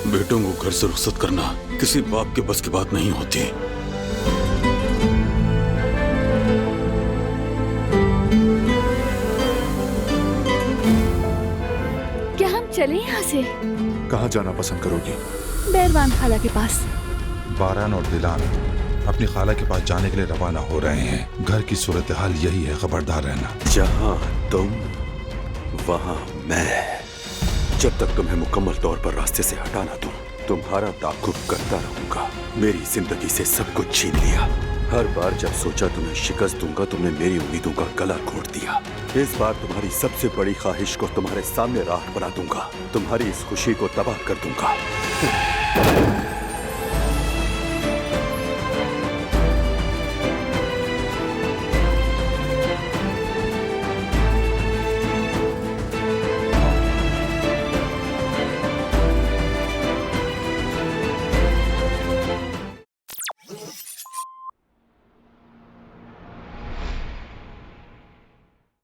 बेटों को घर से रुखसत करना किसी बाप के बस की बात नहीं होती। क्या हम चलें यहाँ से? कहाँ जाना पसंद करोगी? बैरवान खाला के पास। बारान और दिलान अपनी खाला के पास जाने के लिए रवाना हो रहे हैं। घर की सूरत हाल यही है, खबरदार रहना। जहाँ तुम वहाँ मैं। जब तक तुम्हें मुकम्मल तौर पर रास्ते से हटा ना दूं, तुम्हारा ताक़ुब करता रहूंगा। मेरी जिंदगी से सब कुछ छीन लिया। हर बार जब सोचा तुम्हें शिकस्त दूंगा, तुमने मेरी उम्मीदों का गला घोट दिया। इस बार तुम्हारी सबसे बड़ी ख्वाहिश को तुम्हारे सामने राह बना दूंगा। तुम्हारी इस खुशी को तबाह कर दूंगा।